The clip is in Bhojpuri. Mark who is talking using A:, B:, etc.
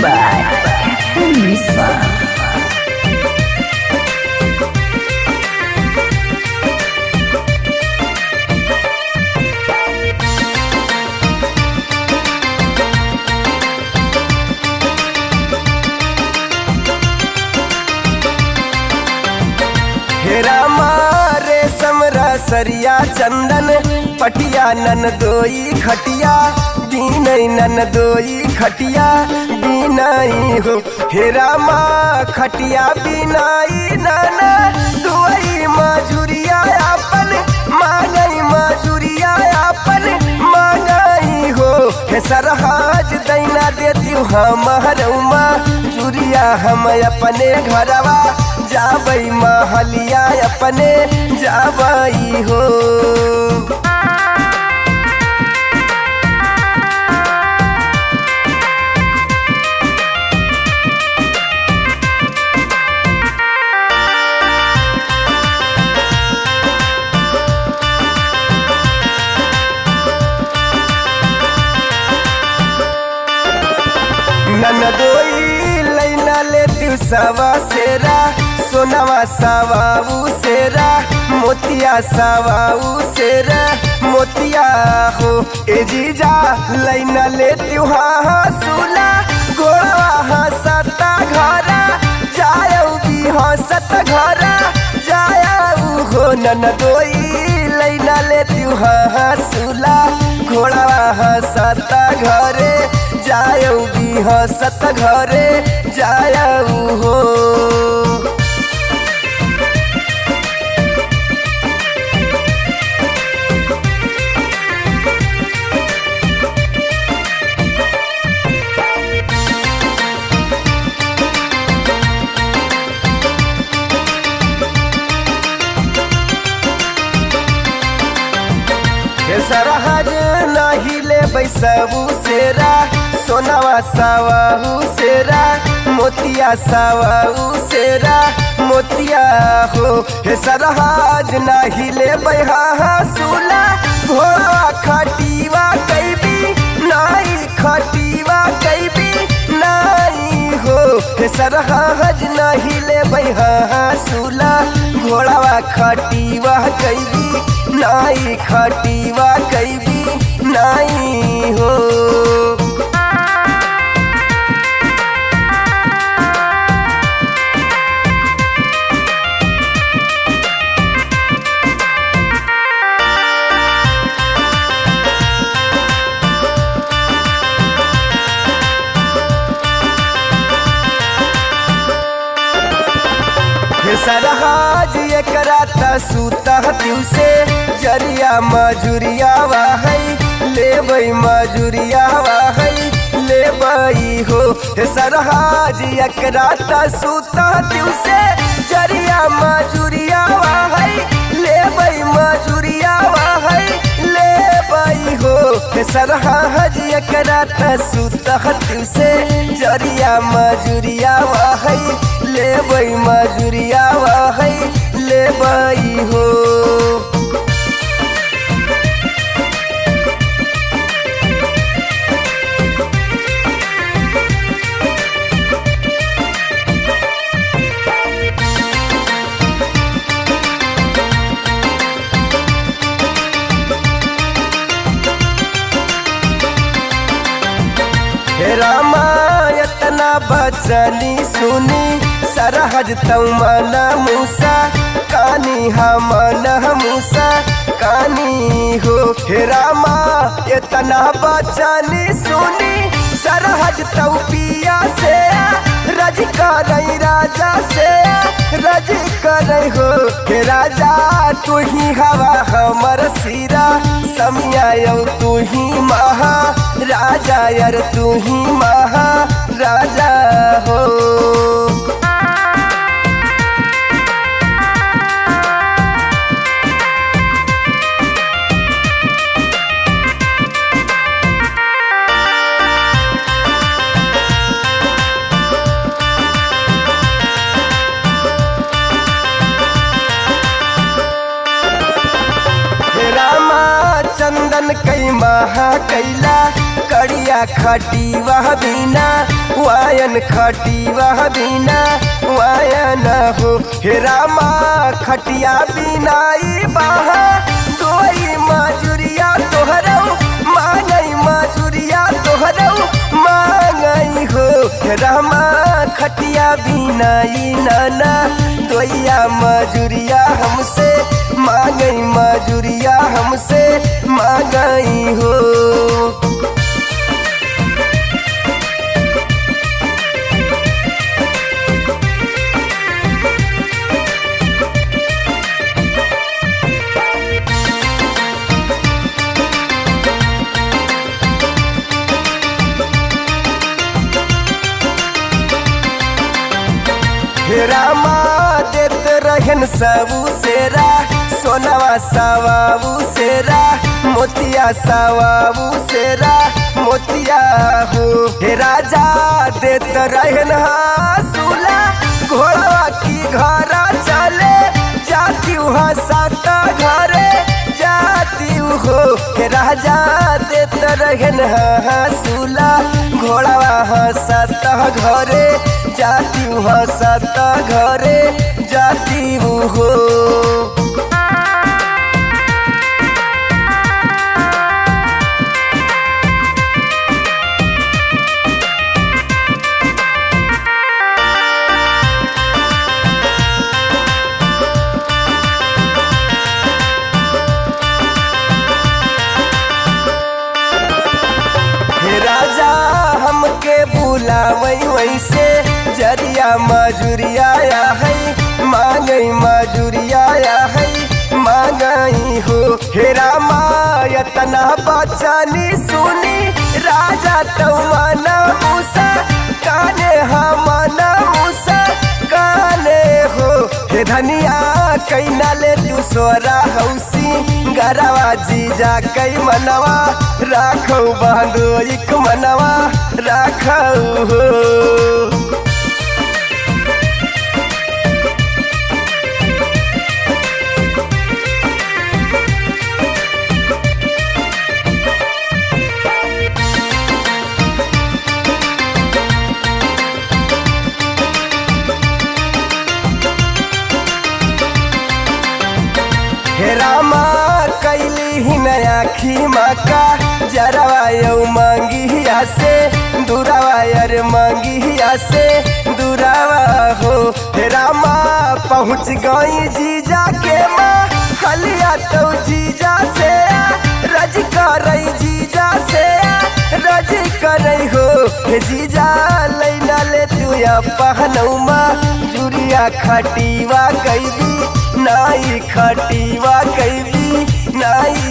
A: by Captain Lisa.
B: हेरा मारे समरा सरिया चंदन पटिया नन दोई खटिया बीनई नन दोई खटिया बीनाई हो। हेरा माँ खटिया बीनाई नाना दुआई मजूरिया अपन मांगई मजूरिया अपन मांगई हो। हे सरहाज दैना देती हमार मजूरिया हम अपने घरवा जाबई महलिया अपने जाबई हो। ननदोई लैना लेती सवा सेरा सोनावा सवाऊ सेरा मोतिया सवाऊ सेरा मोतिया हो। ए जीजा लैना लेती हाँ सुला घोड़वा हंसता घरा जायऊ भी हंसत घरा जायऊ हो। ननदोई लैना लेती हाँ सुला घोड़वा हंसता घरे जायऊ भी हंसत घरे जायऊ हो। सरहज नहीं ले बैसबू सेरा सोनावा सवाऊ सेरा मोतिया सवाऊ सेरा मोतिया हो। हे सरहज नहीं ले बैहा सुला घोड़ा खटीवा कैबी नाई खटीवा कैबी नाई हो। हे सरहज नहीं ले बैहा सुला घोड़ावा खटीवा कैबी नाई खटीवा कैबी नाई हो। सरहाज एकरा सूता दिवसे जरिया मजूरिया वाहई लेबई मजूरिया वाहई लेबई हो। हे सरहाज एकरा सूता दिवसे जरिया मजूरिया वाहई लेबई मजूरिया वाहई लेबई हो। हे सरहाज एकरा सूता दिवसे जरिया मजूरिया वाहई लेबई मजूरिया वाहई लेबई हो। हे रामा इतना बचनी सुनी सरहज तमन मूसा कानी हमन मूसा कानी हो। हे रामा इतना बचनी सुनी सरहज तौपिया से रज करई राजा से रज करई हो। हे राजा तू ही हवा हमर सिरा समिया तू ही महा राजा यार तू ही महा राजा हो। चंदन कई महा कैला कड़िया खटी वह बिना वायन खटी वह बिना वायन हो। हे रामा खटिया बिना ई बाहा दोई मजूरिया तोहरऊ मांगई मजूरिया तोहरऊ मांगई हो। हे रामा खटिया बिना ई नाना दोइया मजूरिया हमसे मांगई मजूरिया हमसे मांगई हो। हे रामा देत रहन सबू सेरा सोनावा सवाबू सेरा मोतिया सवाबू सेरा मोतिया हो। हे राजा देत रहन हासूला घोड़वा की घरा चले जाती साता घरे जाती हो। हे राजा देत रहन हासूला घोड़वा साता घरे जाती साता घरे जाती हो। हे राजा हमके बुलावई वैसे जरिया मजूरिया है मांगई मजूरिया है मांगई हो। हे रामा यतना बचनी सुनी राजा तमना मूसा काने हमना मूसा काने हो। हे धनिया कैना ले तू सोरा हौसी गरवा जीजा कई मनवा राखौ बांधो एक मनवा राखौ हो। हे रामा कैली ही नया खीमा का जरवा यऊ मांगिया से दुरावा यार मांगिया से दुरावा हो। हे रामा पहुँच गई जीजा के माँ हलिया तो जीजा से रज करई जीजा से रज करई हो। हे जीजा लैना ले तू या पहनौमा जुरिया खटीवा कैदी नाई खटीवा कैदी नाई